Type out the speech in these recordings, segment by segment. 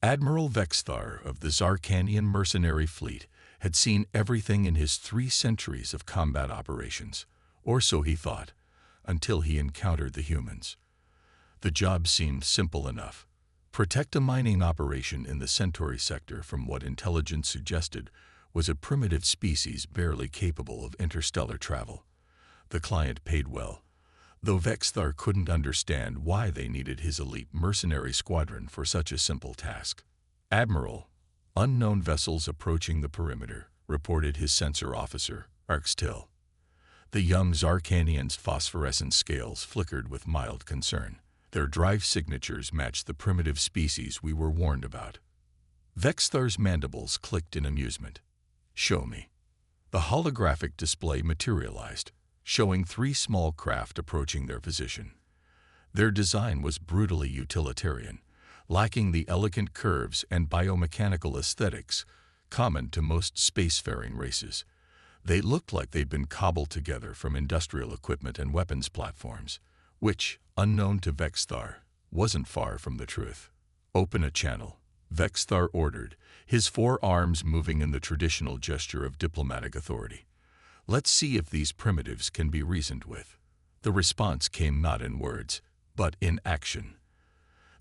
Admiral Vexthar of the Zarkanian mercenary fleet had seen everything in his 3 centuries of combat operations, or so he thought, until he encountered the humans. The job seemed simple enough. Protect a mining operation in the Centauri sector from what intelligence suggested was a primitive species barely capable of interstellar travel. The client paid well, though Vexthar couldn't understand why they needed his elite mercenary squadron for such a simple task. "Admiral, unknown vessels approaching the perimeter," reported his sensor officer, Arkstil. The young Zarkanian's phosphorescent scales flickered with mild concern. Their drive signatures matched the primitive species we were warned about. Vexthar's mandibles clicked in amusement. "Show me." The holographic display materialized, showing 3 small craft approaching their position. Their design was brutally utilitarian, lacking the elegant curves and biomechanical aesthetics common to most spacefaring races. They looked like they'd been cobbled together from industrial equipment and weapons platforms, which, unknown to Vexthar, wasn't far from the truth. "Open a channel," Vexthar ordered, his 4 arms moving in the traditional gesture of diplomatic authority. "Let's see if these primitives can be reasoned with." The response came not in words, but in action.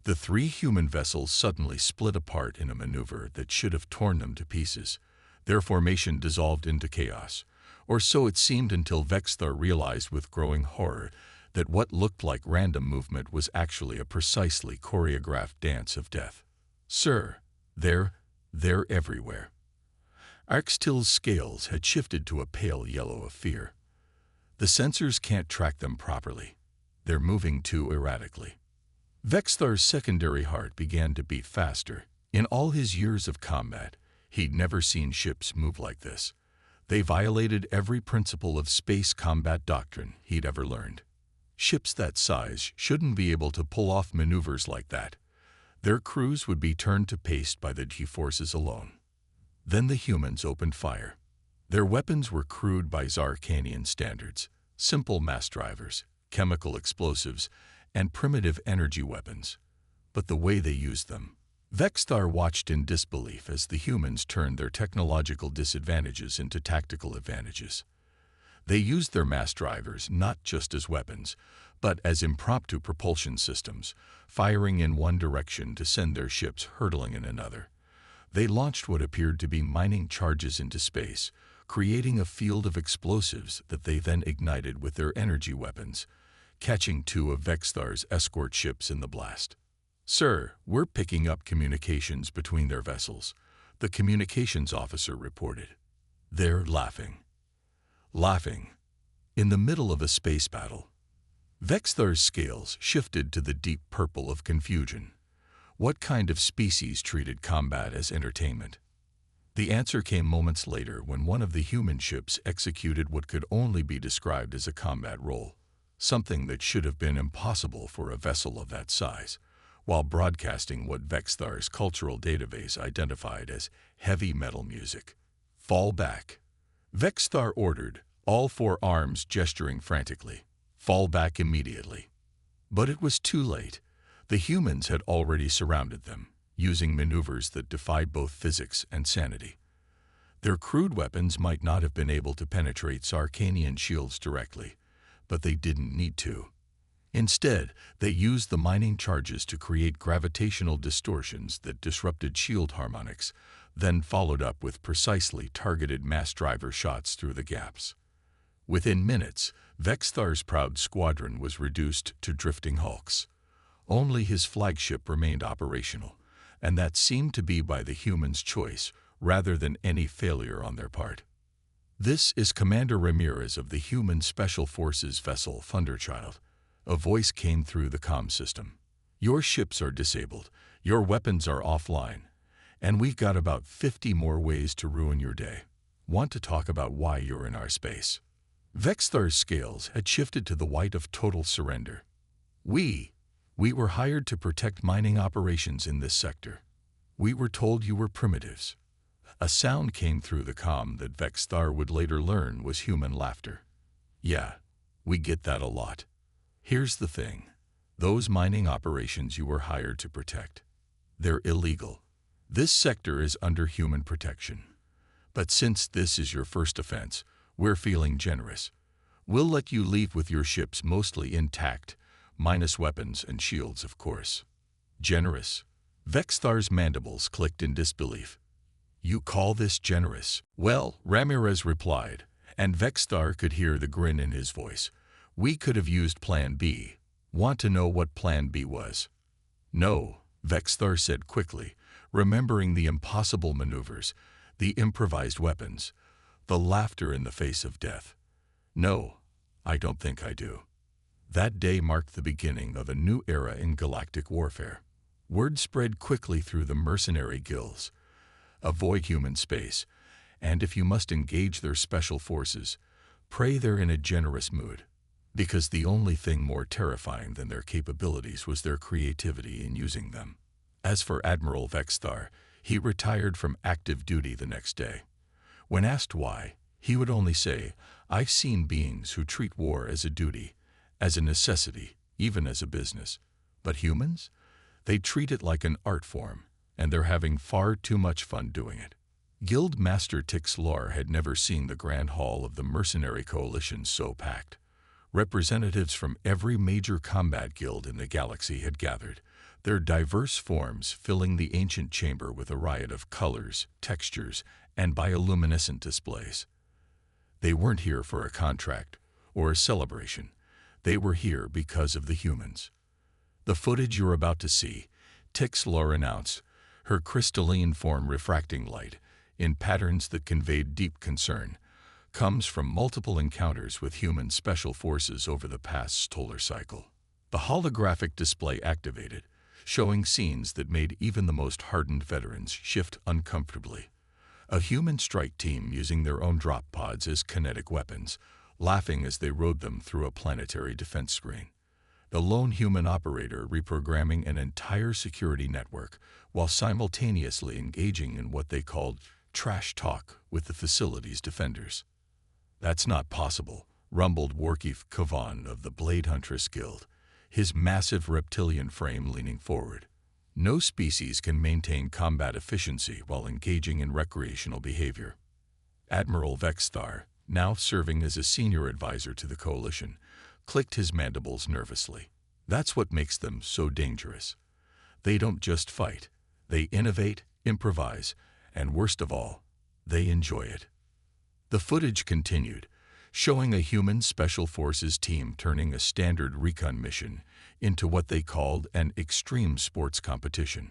The 3 human vessels suddenly split apart in a maneuver that should have torn them to pieces. Their formation dissolved into chaos, or so it seemed until Vexthar realized with growing horror that what looked like random movement was actually a precisely choreographed dance of death. "Sir, they're everywhere." Arkstil's scales had shifted to a pale yellow of fear. "The sensors can't track them properly. They're moving too erratically." Vexthar's secondary heart began to beat faster. In all his years of combat, he'd never seen ships move like this. They violated every principle of space combat doctrine he'd ever learned. Ships that size shouldn't be able to pull off maneuvers like that. Their crews would be turned to paste by the G-forces alone. Then the humans opened fire. Their weapons were crude by Zarkanian standards, simple mass drivers, chemical explosives, and primitive energy weapons. But the way they used them. Vexthar watched in disbelief as the humans turned their technological disadvantages into tactical advantages. They used their mass drivers not just as weapons, but as impromptu propulsion systems, firing in one direction to send their ships hurtling in another. They launched what appeared to be mining charges into space, creating a field of explosives that they then ignited with their energy weapons, catching 2 of Vexthar's escort ships in the blast. "Sir, we're picking up communications between their vessels," the communications officer reported. "They're laughing. In the middle of a space battle." Vexthar's scales shifted to the deep purple of confusion. What kind of species treated combat as entertainment? The answer came moments later when one of the human ships executed what could only be described as a combat role, something that should have been impossible for a vessel of that size, while broadcasting what Vexthar's cultural database identified as heavy metal music. "Fall back," Vexthar ordered, all 4 arms gesturing frantically. "Fall back immediately." But it was too late. The humans had already surrounded them, using maneuvers that defied both physics and sanity. Their crude weapons might not have been able to penetrate Zarkanian shields directly, but they didn't need to. Instead, they used the mining charges to create gravitational distortions that disrupted shield harmonics, then followed up with precisely targeted mass driver shots through the gaps. Within minutes, Vexthar's proud squadron was reduced to drifting hulks. Only his flagship remained operational, and that seemed to be by the humans' choice rather than any failure on their part. "This is Commander Ramirez of the Human Special Forces vessel Thunderchild," a voice came through the comm system. "Your ships are disabled, your weapons are offline, and we've got about 50 more ways to ruin your day. Want to talk about why you're in our space?" Vexthar's scales had shifted to the white of total surrender. We were hired to protect mining operations in this sector. We were told you were primitives." A sound came through the comm that Vexthar would later learn was human laughter. "Yeah, we get that a lot. Here's the thing. Those mining operations you were hired to protect, they're illegal. This sector is under human protection. But since this is your first offense, we're feeling generous. We'll let you leave with your ships mostly intact, minus weapons and shields, of course." "Generous?" Vexthar's mandibles clicked in disbelief. "You call this generous?" "Well," Ramirez replied, and Vexthar could hear the grin in his voice, "we could have used Plan B. Want to know what Plan B was?" "No," Vexthar said quickly, remembering the impossible maneuvers, the improvised weapons, the laughter in the face of death. "No, I don't think I do." That day marked the beginning of a new era in galactic warfare. Word spread quickly through the mercenary guilds. Avoid human space, and if you must engage their special forces, pray they're in a generous mood. Because the only thing more terrifying than their capabilities was their creativity in using them. As for Admiral Vexthar, he retired from active duty the next day. When asked why, he would only say, "I've seen beings who treat war as a duty, as a necessity, even as a business. But humans? They treat it like an art form, and they're having far too much fun doing it." Guild Master Tixlar had never seen the Grand Hall of the Mercenary Coalition so packed. Representatives from every major combat guild in the galaxy had gathered, their diverse forms filling the ancient chamber with a riot of colors, textures, and bioluminescent displays. They weren't here for a contract or a celebration. They were here because of the humans. "The footage you're about to see," Tixlar announced, her crystalline form refracting light in patterns that conveyed deep concern, "comes from multiple encounters with human special forces over the past solar cycle." The holographic display activated, showing scenes that made even the most hardened veterans shift uncomfortably. A human strike team using their own drop pods as kinetic weapons, laughing as they rode them through a planetary defense screen. The lone human operator reprogramming an entire security network while simultaneously engaging in what they called trash talk with the facility's defenders. "That's not possible," rumbled Warkeef Kavan of the Blade Huntress Guild, his massive reptilian frame leaning forward. "No species can maintain combat efficiency while engaging in recreational behavior." Admiral Vexthar, now serving as a senior advisor to the Coalition, clicked his mandibles nervously. "That's what makes them so dangerous. They don't just fight. They innovate, improvise, and worst of all, they enjoy it." The footage continued, showing a human special forces team turning a standard recon mission into what they called an extreme sports competition.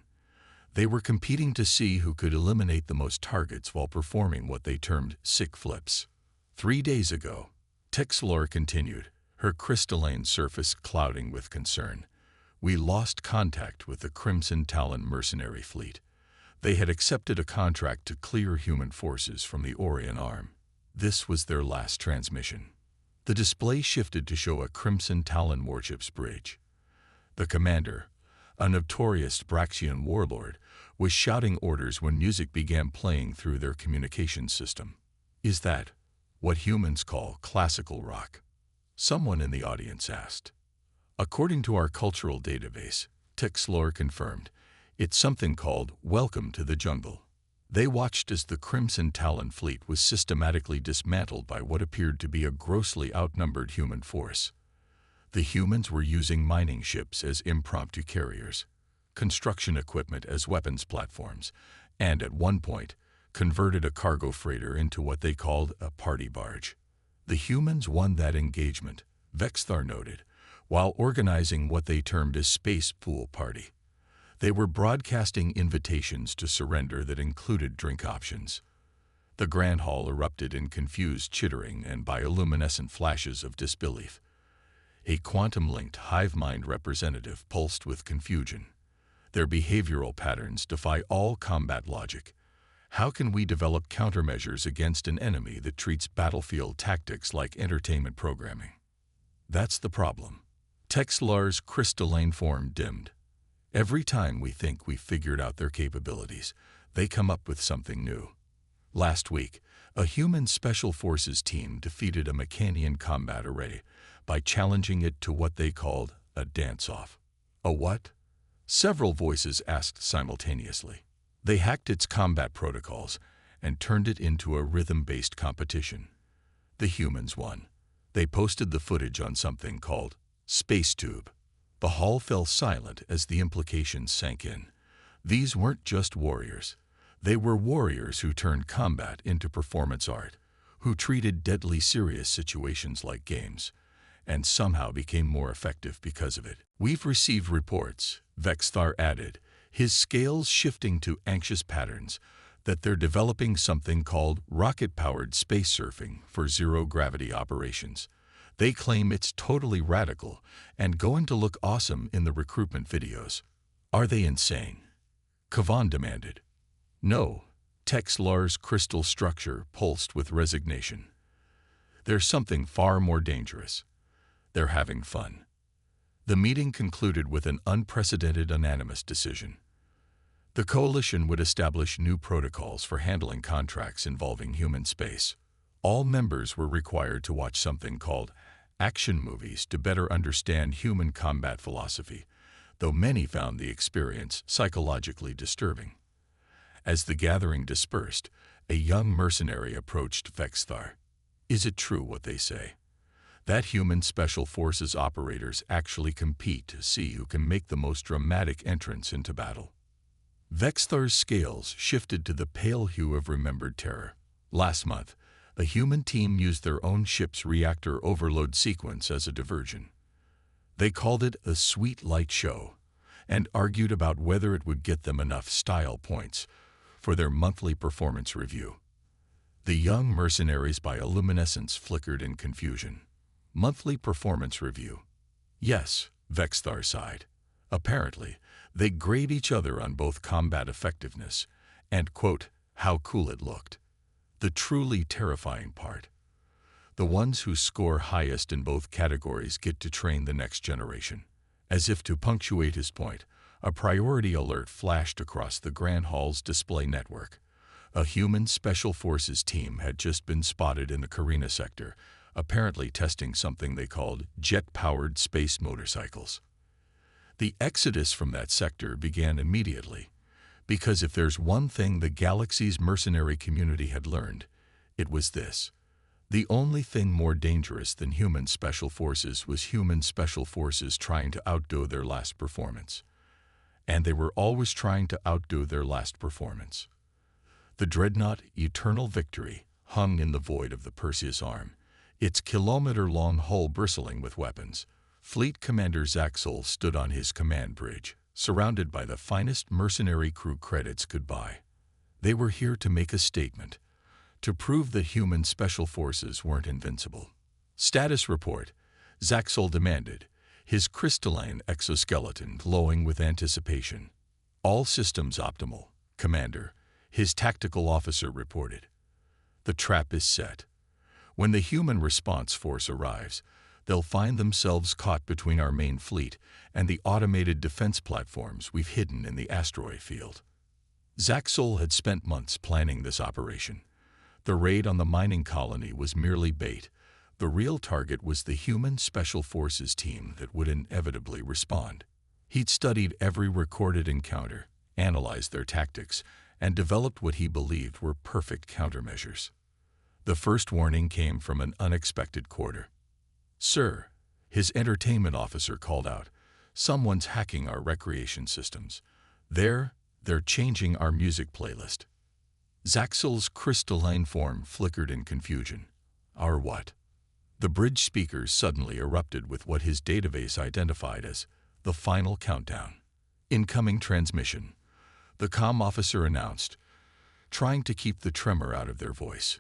They were competing to see who could eliminate the most targets while performing what they termed sick flips. 3 days ago, Tixlar continued, her crystalline surface clouding with concern, "we lost contact with the Crimson Talon mercenary fleet. They had accepted a contract to clear human forces from the Orion Arm. This was their last transmission." The display shifted to show a Crimson Talon warship's bridge. The commander, a notorious Braxian warlord, was shouting orders when music began playing through their communications system. "Is that what humans call classical rock?" someone in the audience asked. "According to our cultural database," Tixlar confirmed, "it's something called Welcome to the Jungle." They watched as the Crimson Talon fleet was systematically dismantled by what appeared to be a grossly outnumbered human force. The humans were using mining ships as impromptu carriers, construction equipment as weapons platforms, and at one point, converted a cargo freighter into what they called a party barge. The humans won that engagement, Vexthar noted, while organizing what they termed a space pool party. They were broadcasting invitations to surrender that included drink options. The Grand Hall erupted in confused chittering and bioluminescent flashes of disbelief. A quantum-linked hive mind representative pulsed with confusion. "Their behavioral patterns defy all combat logic. How can we develop countermeasures against an enemy that treats battlefield tactics like entertainment programming?" "That's the problem." Tixlar's crystalline form dimmed. "Every time we think we've figured out their capabilities, they come up with something new." Last week, a human special forces team defeated a Mechanian combat array by challenging it to what they called a dance-off. "A what?" several voices asked simultaneously. They hacked its combat protocols and turned it into a rhythm-based competition. The humans won. They posted the footage on something called SpaceTube. The hall fell silent as the implications sank in. These weren't just warriors. They were warriors who turned combat into performance art, who treated deadly serious situations like games, and somehow became more effective because of it. "We've received reports," Vexthar added, his scales shifting to anxious patterns, that they're developing something called rocket-powered space surfing for zero-gravity operations. They claim it's totally radical and going to look awesome in the recruitment videos. "Are they insane?" Kavan demanded. "No," Texlar's crystal structure pulsed with resignation. "There's something far more dangerous. They're having fun." The meeting concluded with an unprecedented unanimous decision. The coalition would establish new protocols for handling contracts involving human space. All members were required to watch something called action movies to better understand human combat philosophy, though many found the experience psychologically disturbing. As the gathering dispersed, a young mercenary approached Vexthar. "Is it true what they say? That human special forces operators actually compete to see who can make the most dramatic entrance into battle?" Vexthar's scales shifted to the pale hue of remembered terror. Last month, a human team used their own ship's reactor overload sequence as a diversion. They called it a sweet light show and argued about whether it would get them enough style points for their monthly performance review. The young mercenaries' bioluminescence flickered in confusion. Monthly performance review. Yes, Vexthar sighed. Apparently, they grade each other on both combat effectiveness and, quote, how cool it looked. The truly terrifying part. The ones who score highest in both categories get to train the next generation. As if to punctuate his point, a priority alert flashed across the Grand Hall's display network. A human Special Forces team had just been spotted in the Carina sector, apparently testing something they called jet-powered space motorcycles. The exodus from that sector began immediately, because if there's one thing the galaxy's mercenary community had learned, it was this. The only thing more dangerous than human special forces was human special forces trying to outdo their last performance. And they were always trying to outdo their last performance. The dreadnought Eternal Victory hung in the void of the Perseus Arm, its kilometer-long hull bristling with weapons. Fleet Commander Zaxel stood on his command bridge, surrounded by the finest mercenary crew credits could buy. They were here to make a statement, to prove that human special forces weren't invincible. "Status report," Zaxel demanded, his crystalline exoskeleton glowing with anticipation. "All systems optimal, Commander," his tactical officer reported. "The trap is set. When the human response force arrives, they'll find themselves caught between our main fleet and the automated defense platforms we've hidden in the asteroid field." Zaxel had spent months planning this operation. The raid on the mining colony was merely bait. The real target was the human Special Forces team that would inevitably respond. He'd studied every recorded encounter, analyzed their tactics, and developed what he believed were perfect countermeasures. The first warning came from an unexpected quarter. "Sir," his entertainment officer called out, "someone's hacking our recreation systems. They're changing our music playlist." Zaxel's crystalline form flickered in confusion. "Our what?" The bridge speakers suddenly erupted with what his database identified as the final countdown. "Incoming transmission," the comm officer announced, trying to keep the tremor out of their voice.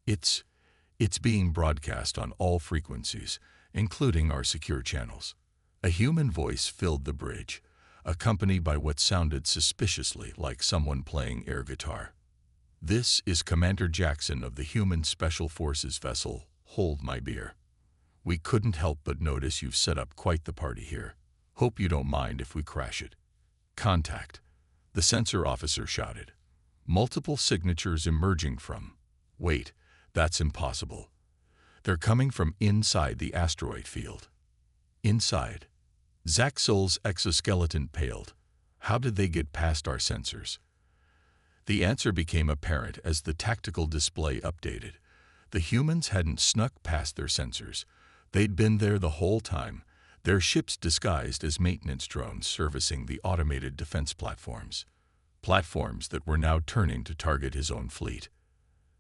It's being broadcast on all frequencies, including our secure channels." A human voice filled the bridge, accompanied by what sounded suspiciously like someone playing air guitar. "This is Commander Jackson of the human Special Forces vessel, Hold My Beer. We couldn't help but notice you've set up quite the party here. Hope you don't mind if we crash it." "Contact," the sensor officer shouted. Multiple signatures emerging from... Wait, that's impossible. They're coming from inside the asteroid field. Inside. Zaxel's exoskeleton paled. How did they get past our sensors? The answer became apparent as the tactical display updated. The humans hadn't snuck past their sensors. They'd been there the whole time, their ships disguised as maintenance drones servicing the automated defense platforms. Platforms that were now turning to target his own fleet.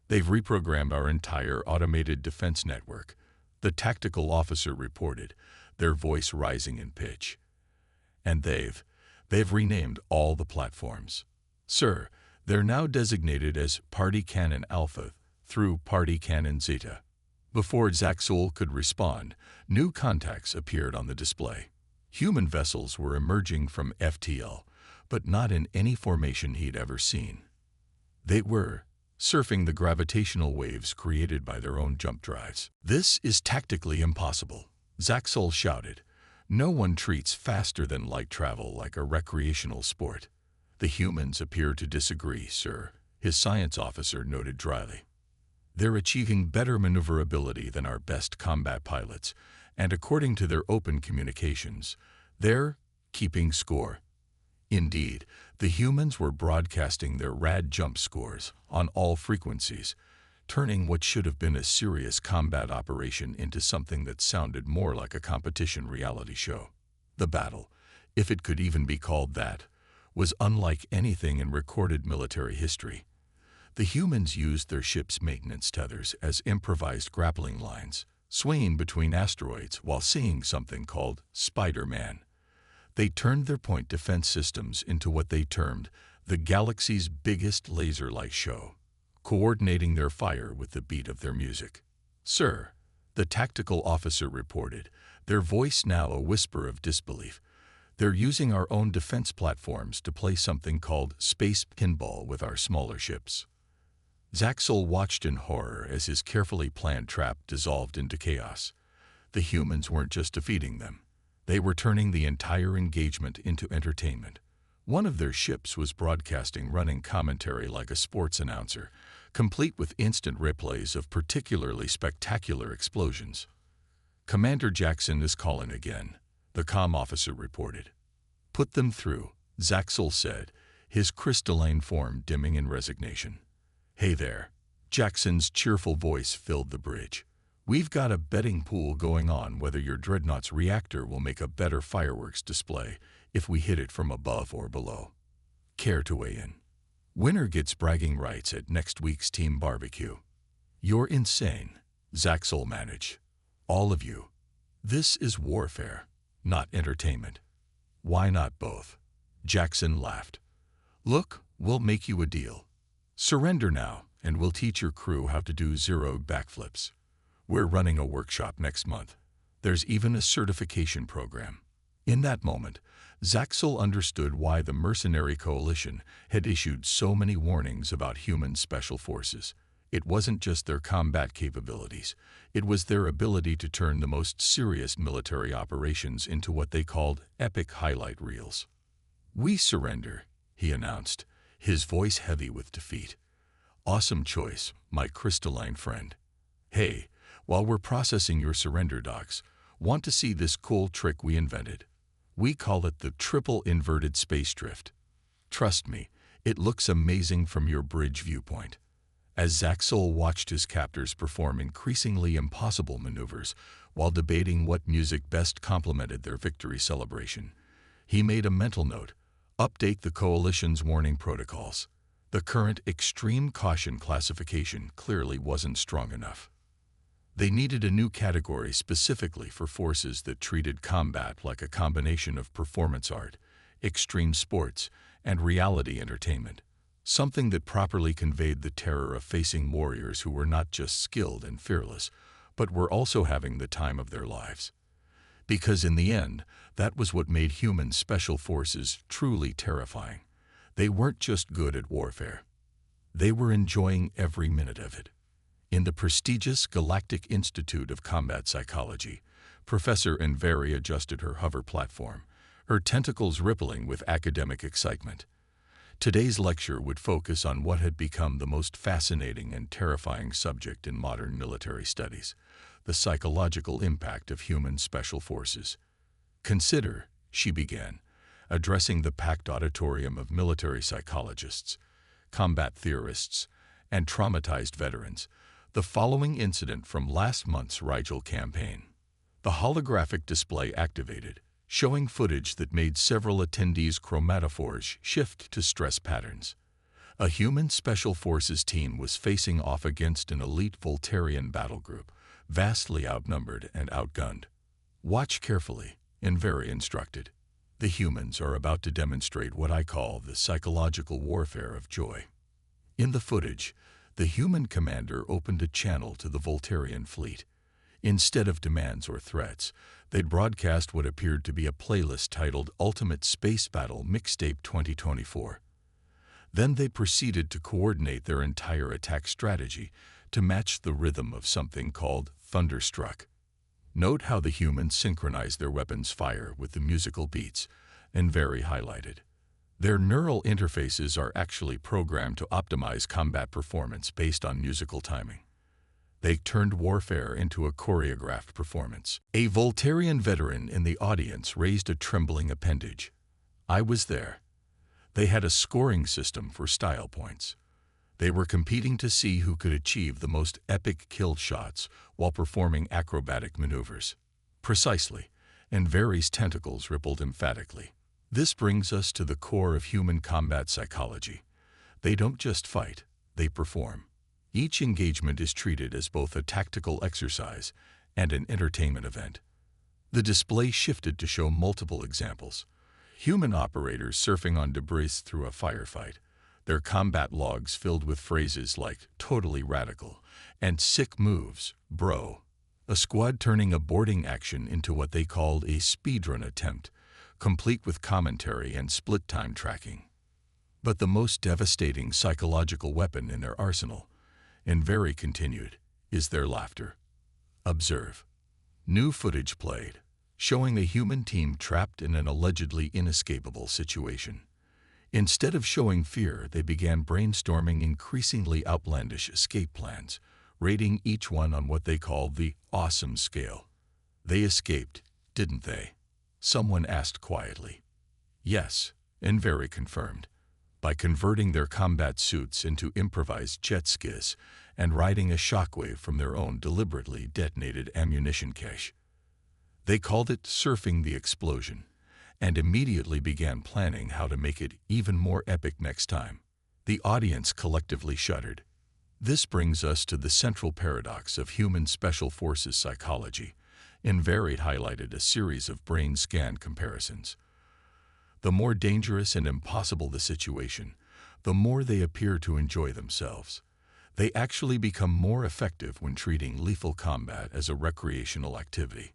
"They've reprogrammed our entire automated defense network," the tactical officer reported, their voice rising in pitch. "And they've renamed all the platforms. Sir, they're now designated as Party Cannon Alpha through Party Cannon Zeta." Before Zaxel could respond, new contacts appeared on the display. Human vessels were emerging from FTL, but not in any formation he'd ever seen. They were surfing the gravitational waves created by their own jump drives. "This is tactically impossible," Zaxel shouted. "No one treats faster-than-light travel like a recreational sport." "The humans appear to disagree, sir," his science officer noted dryly. "They're achieving better maneuverability than our best combat pilots, and according to their open communications, they're keeping score." Indeed, the humans were broadcasting their rad jump scores on all frequencies, turning what should have been a serious combat operation into something that sounded more like a competition reality show. The battle, if it could even be called that, was unlike anything in recorded military history. The humans used their ship's maintenance tethers as improvised grappling lines, swinging between asteroids while seeing something called Spider-Man. They turned their point defense systems into what they termed the galaxy's biggest laser light show, coordinating their fire with the beat of their music. "Sir," the tactical officer reported, their voice now a whisper of disbelief, "they're using our own defense platforms to play something called space pinball with our smaller ships." Zaxel watched in horror as his carefully planned trap dissolved into chaos. The humans weren't just defeating them. They were turning the entire engagement into entertainment. One of their ships was broadcasting running commentary like a sports announcer, complete with instant replays of particularly spectacular explosions. "Commander Jackson is calling again," the comm officer reported. "Put them through," Zaxel said, his crystalline form dimming in resignation. "Hey there." Jackson's cheerful voice filled the bridge. "We've got a betting pool going on whether your dreadnought's reactor will make a better fireworks display if we hit it from above or below. Care to weigh in? Winner gets bragging rights at next week's team barbecue." "You're insane," Zaxel managed. "All of you. This is warfare, not entertainment." "Why not both?" Jackson laughed. "Look, we'll make you a deal. Surrender now, and we'll teach your crew how to do zero backflips. We're running a workshop next month. There's even a certification program." In that moment, Zaxel understood why the Mercenary Coalition had issued so many warnings about human special forces. It wasn't just their combat capabilities. It was their ability to turn the most serious military operations into what they called epic highlight reels. "We surrender," he announced, his voice heavy with defeat. "Awesome choice, my crystalline friend. Hey, while we're processing your surrender docs, want to see this cool trick we invented? We call it the triple inverted space drift. Trust me, it looks amazing from your bridge viewpoint." As Zaxel watched his captors perform increasingly impossible maneuvers while debating what music best complemented their victory celebration, he made a mental note: update the Coalition's warning protocols. The current extreme caution classification clearly wasn't strong enough. They needed a new category specifically for forces that treated combat like a combination of performance art, extreme sports, and reality entertainment. Something that properly conveyed the terror of facing warriors who were not just skilled and fearless, but were also having the time of their lives. Because in the end, that was what made human special forces truly terrifying. They weren't just good at warfare. They were enjoying every minute of it. In the prestigious Galactic Institute of Combat Psychology, Professor Enveri adjusted her hover platform, her tentacles rippling with academic excitement. Today's lecture would focus on what had become the most fascinating and terrifying subject in modern military studies: the psychological impact of human special forces. "Consider," she began, addressing the packed auditorium of military psychologists, combat theorists, and traumatized veterans, the following incident from last month's Rigel campaign. The holographic display activated, showing footage that made several attendees' chromatophores shift to stress patterns. A human Special Forces team was facing off against an elite Voltarian battle group, vastly outnumbered and outgunned. Watch carefully, and very instructed. The humans are about to demonstrate what I call the psychological warfare of joy. In the footage, the human commander opened a channel to the Voltarian fleet. Instead of demands or threats, they'd broadcast what appeared to be a playlist titled Ultimate Space Battle Mixtape 2024. Then they proceeded to coordinate their entire attack strategy to match the rhythm of something called Thunderstruck. Note how the humans synchronize their weapons' fire with the musical beats, and very highlighted. Their neural interfaces are actually programmed to optimize combat performance based on musical timing. They turned warfare into a choreographed performance. A Voltarian veteran in the audience raised a trembling appendage. I was there. They had a scoring system for style points. They were competing to see who could achieve the most epic kill shots while performing acrobatic maneuvers. Precisely, and Varys' tentacles rippled emphatically. This brings us to the core of human combat psychology. They don't just fight, they perform. Each engagement is treated as both a tactical exercise and an entertainment event. The display shifted to show multiple examples. Human operators surfing on debris through a firefight, their combat logs filled with phrases like "totally radical" and "sick moves, bro." A squad turning a boarding action into what they called a speedrun attempt, complete with commentary and split-time tracking. But the most devastating psychological weapon in their arsenal, and Very continued, is their laughter. Observe. New footage played, showing the human team trapped in an allegedly inescapable situation. Instead of showing fear, they began brainstorming increasingly outlandish escape plans, rating each one on what they called the awesome scale. They escaped, didn't they? Someone asked quietly. Yes, and Very confirmed. By converting their combat suits into improvised jet skis and riding a shockwave from their own deliberately detonated ammunition cache. They called it surfing the explosion, and immediately began planning how to make it even more epic next time. The audience collectively shuddered. This brings us to the central paradox of human Special Forces psychology, and Very highlighted a series of brain scan comparisons. The more dangerous and impossible the situation, the more they appear to enjoy themselves. They actually become more effective when treating lethal combat as a recreational activity.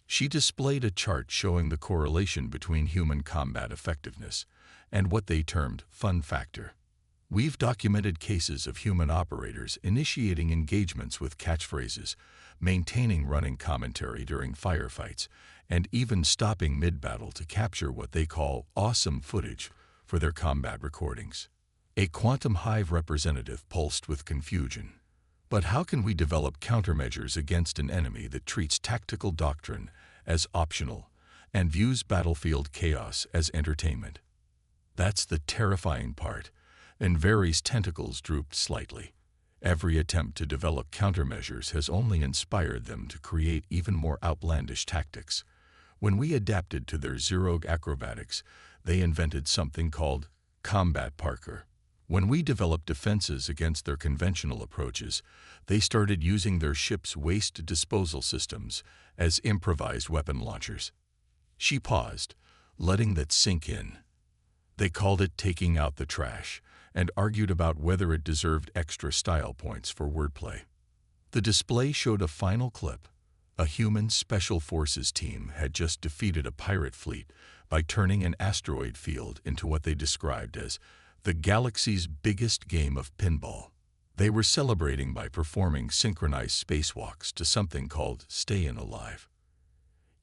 She displayed a chart showing the correlation between human combat effectiveness and what they termed fun factor. We've documented cases of human operators initiating engagements with catchphrases, maintaining running commentary during firefights, and even stopping mid-battle to capture what they call awesome footage for their combat recordings. A quantum hive representative pulsed with confusion. But how can we develop countermeasures against an enemy that treats tactical doctrine as optional and views battlefield chaos as entertainment? That's the terrifying part, and Very's tentacles drooped slightly. Every attempt to develop countermeasures has only inspired them to create even more outlandish tactics. When we adapted to their Zerog acrobatics, they invented something called combat parkour. When we developed defenses against their conventional approaches, they started using their ship's waste disposal systems as improvised weapon launchers. She paused, letting that sink in. They called it taking out the trash, and argued about whether it deserved extra style points for wordplay. The display showed a final clip. A human Special Forces team had just defeated a pirate fleet by turning an asteroid field into what they described as the galaxy's biggest game of pinball. They were celebrating by performing synchronized spacewalks to something called Stayin' Alive.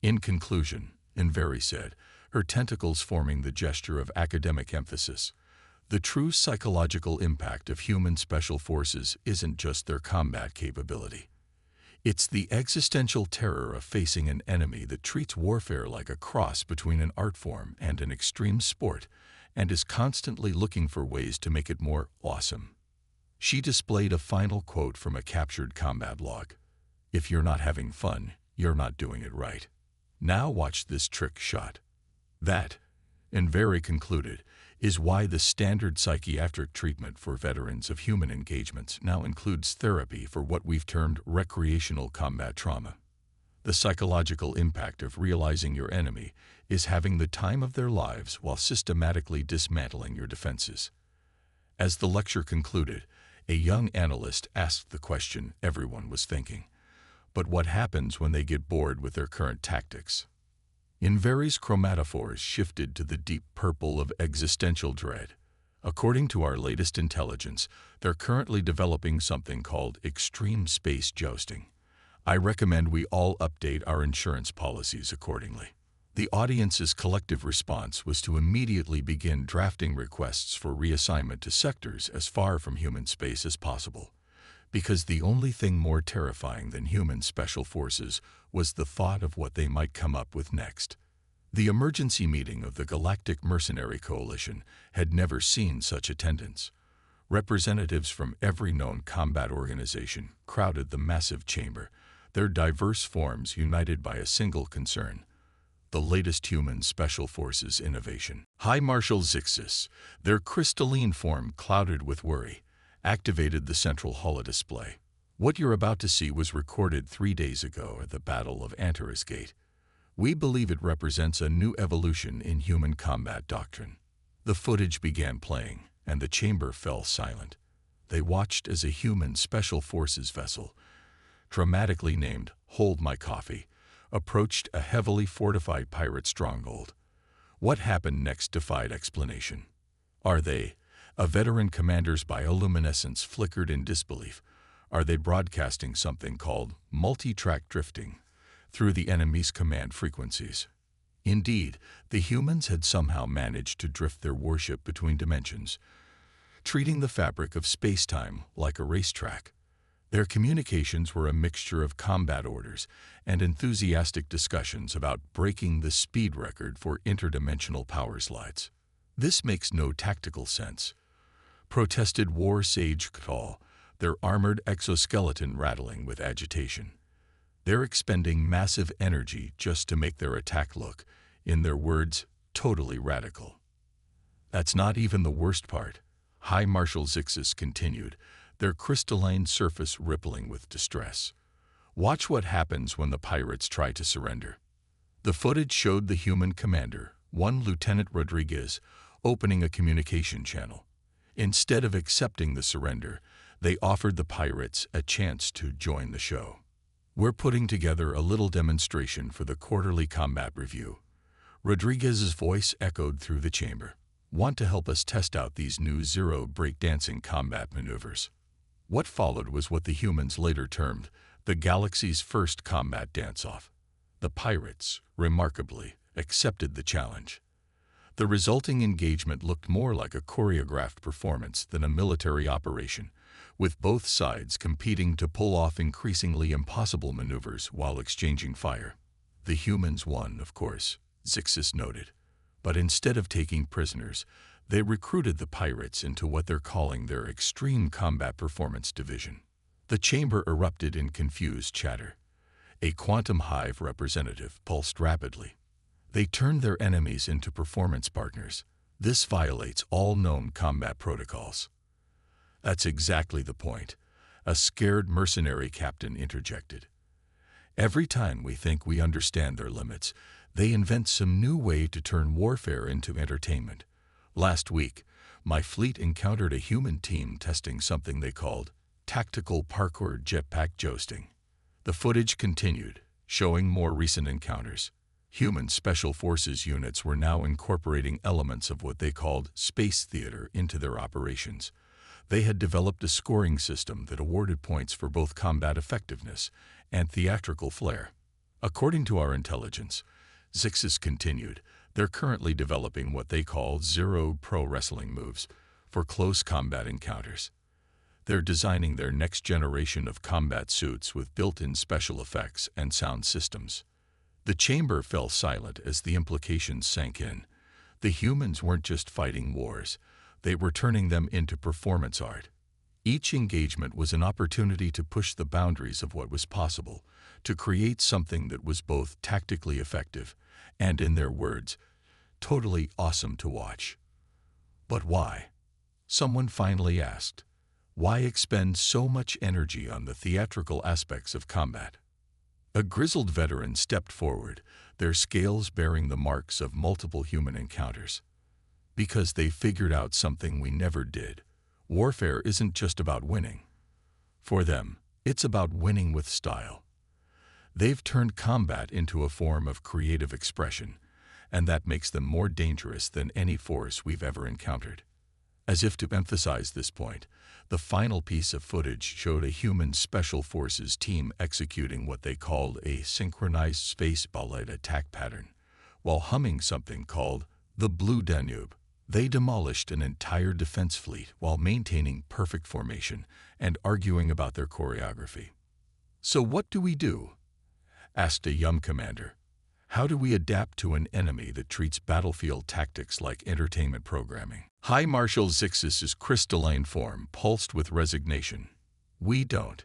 In conclusion, Very said, her tentacles forming the gesture of academic emphasis, the true psychological impact of human Special Forces isn't just their combat capability. It's the existential terror of facing an enemy that treats warfare like a cross between an art form and an extreme sport, and is constantly looking for ways to make it more awesome. She displayed a final quote from a captured combat log. "If you're not having fun, you're not doing it right. Now watch this trick shot." That, and very concluded, is why the standard psychiatric treatment for veterans of human engagements now includes therapy for what we've termed recreational combat trauma. The psychological impact of realizing your enemy is having the time of their lives while systematically dismantling your defenses. As the lecture concluded, a young analyst asked the question everyone was thinking: but what happens when they get bored with their current tactics? Invery's chromatophores shifted to the deep purple of existential dread. According to our latest intelligence, they're currently developing something called extreme space jousting. I recommend we all update our insurance policies accordingly. The audience's collective response was to immediately begin drafting requests for reassignment to sectors as far from human space as possible, because the only thing more terrifying than human special forces was the thought of what they might come up with next. The emergency meeting of the Galactic Mercenary Coalition had never seen such attendance. Representatives from every known combat organization crowded the massive chamber, their diverse forms united by a single concern: the latest human special forces innovation. High Marshal Zixis, their crystalline form clouded with worry, activated the central holodisplay. "What you're about to see was recorded 3 days ago at the Battle of Antares Gate. We believe it represents a new evolution in human combat doctrine." The footage began playing, and the chamber fell silent. They watched as a human special forces vessel, dramatically named Hold My Coffee, approached a heavily fortified pirate stronghold. What happened next defied explanation. Are they? A veteran commander's bioluminescence flickered in disbelief. Are they broadcasting something called multi-track drifting through the enemy's command frequencies? Indeed, the humans had somehow managed to drift their warship between dimensions, treating the fabric of space-time like a racetrack. Their communications were a mixture of combat orders and enthusiastic discussions about breaking the speed record for interdimensional power slides. "This makes no tactical sense," protested War Sage K'tal, their armored exoskeleton rattling with agitation. "They're expending massive energy just to make their attack look, in their words, totally radical." "That's not even the worst part," High Marshal Zixis continued, their crystalline surface rippling with distress. "Watch what happens when the pirates try to surrender." The footage showed the human commander, one Lieutenant Rodriguez, opening a communication channel. Instead of accepting the surrender, they offered the pirates a chance to join the show. "We're putting together a little demonstration for the quarterly combat review." Rodriguez's voice echoed through the chamber. "Want to help us test out these new zero breakdancing combat maneuvers?" What followed was what the humans later termed the galaxy's first combat dance-off. The pirates, remarkably, accepted the challenge. The resulting engagement looked more like a choreographed performance than a military operation, with both sides competing to pull off increasingly impossible maneuvers while exchanging fire. The humans won, of course, Zixis noted, but instead of taking prisoners, they recruited the pirates into what they're calling their Extreme Combat Performance Division. The chamber erupted in confused chatter. A Quantum Hive representative pulsed rapidly. "They turned their enemies into performance partners. This violates all known combat protocols." "That's exactly the point," a scared mercenary captain interjected. "Every time we think we understand their limits, they invent some new way to turn warfare into entertainment. Last week, my fleet encountered a human team testing something they called tactical parkour jetpack jousting." The footage continued, showing more recent encounters. Human special forces units were now incorporating elements of what they called space theater into their operations. They had developed a scoring system that awarded points for both combat effectiveness and theatrical flair. According to our intelligence, Zixis continued, they're currently developing what they call zero pro wrestling moves for close combat encounters. They're designing their next generation of combat suits with built-in special effects and sound systems. The chamber fell silent as the implications sank in. The humans weren't just fighting wars, they were turning them into performance art. Each engagement was an opportunity to push the boundaries of what was possible, to create something that was both tactically effective and, in their words, totally awesome to watch. But why? Someone finally asked. Why expend so much energy on the theatrical aspects of combat? A grizzled veteran stepped forward, their scales bearing the marks of multiple human encounters. Because they figured out something we never did. Warfare isn't just about winning. For them, it's about winning with style. They've turned combat into a form of creative expression, and that makes them more dangerous than any force we've ever encountered. As if to emphasize this point, the final piece of footage showed a human Special Forces team executing what they called a synchronized space ballet attack pattern, while humming something called the Blue Danube. They demolished an entire defense fleet while maintaining perfect formation and arguing about their choreography. "So what do we do?" asked a young commander. "How do we adapt to an enemy that treats battlefield tactics like entertainment programming?" High Marshal Zixus's crystalline form pulsed with resignation. "We don't.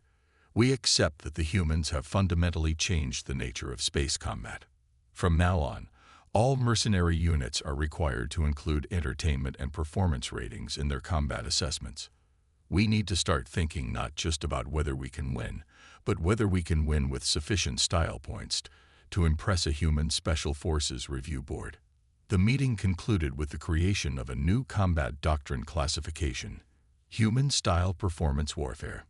We accept that the humans have fundamentally changed the nature of space combat. From now on, all mercenary units are required to include entertainment and performance ratings in their combat assessments. We need to start thinking not just about whether we can win, but whether we can win with sufficient style points to impress a human Special Forces review board." The meeting concluded with the creation of a new combat doctrine classification, Human-Style Performance Warfare.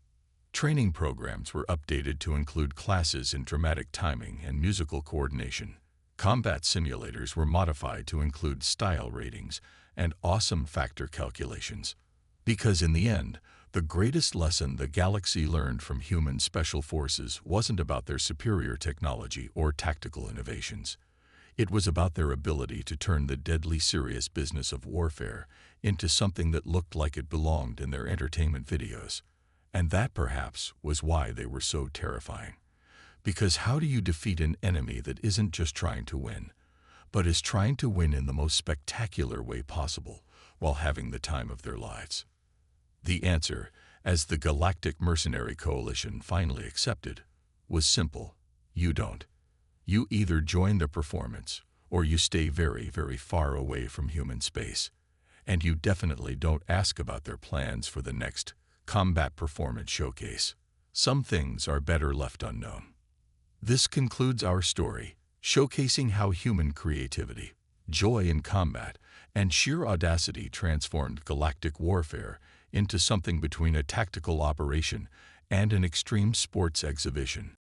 Training programs were updated to include classes in dramatic timing and musical coordination. Combat simulators were modified to include style ratings and awesome factor calculations. Because in the end, the greatest lesson the galaxy learned from human Special Forces wasn't about their superior technology or tactical innovations. It was about their ability to turn the deadly serious business of warfare into something that looked like it belonged in their entertainment videos. And that, perhaps, was why they were so terrifying. Because how do you defeat an enemy that isn't just trying to win, but is trying to win in the most spectacular way possible while having the time of their lives? The answer, as the Galactic Mercenary Coalition finally accepted, was simple. You don't. You either join the performance, or you stay very, very far away from human space. And you definitely don't ask about their plans for the next combat performance showcase. Some things are better left unknown. This concludes our story, showcasing how human creativity, joy in combat, and sheer audacity transformed galactic warfare into something between a tactical operation and an extreme sports exhibition.